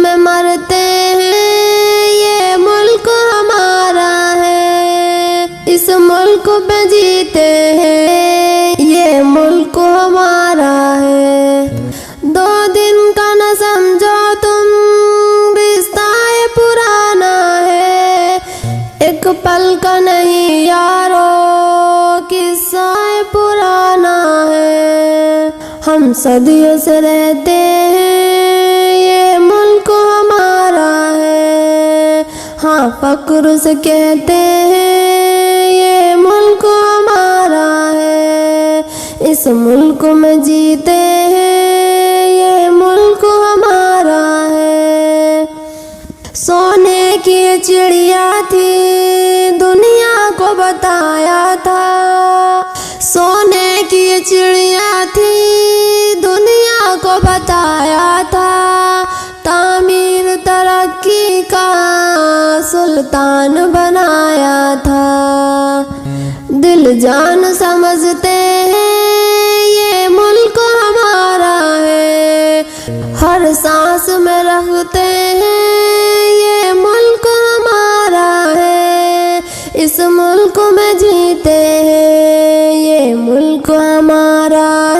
में मरते हैं, ये मुल्क हमारा है। इस मुल्क पे जीते हैं, ये मुल्क हमारा है। 2 दिन का न समझो तुम, रिश्ता ये पुराना है। एक पल का नहीं यारो, किस्सा ये पुराना है। हम सदियों से रहते हैं, ये मुल्क हमारा है। हाँ फक्र से कहते हैं, ये मुल्क हमारा है। इस मुल्क में जीते हैं, ये मुल्क हमारा है। सोने की चिड़िया थी, दुनिया को बताया था। सोने की चिड़िया थी, दुनिया को बताया था। तामीर तरक्की का सुल्तान बनाया था। दिल जान समझते हैं, ये मुल्क हमारा है। हर सांस में रखते हैं, ये मुल्क हमारा है। इस मुल्क में जीते हैं, ये मुल्क हमारा है।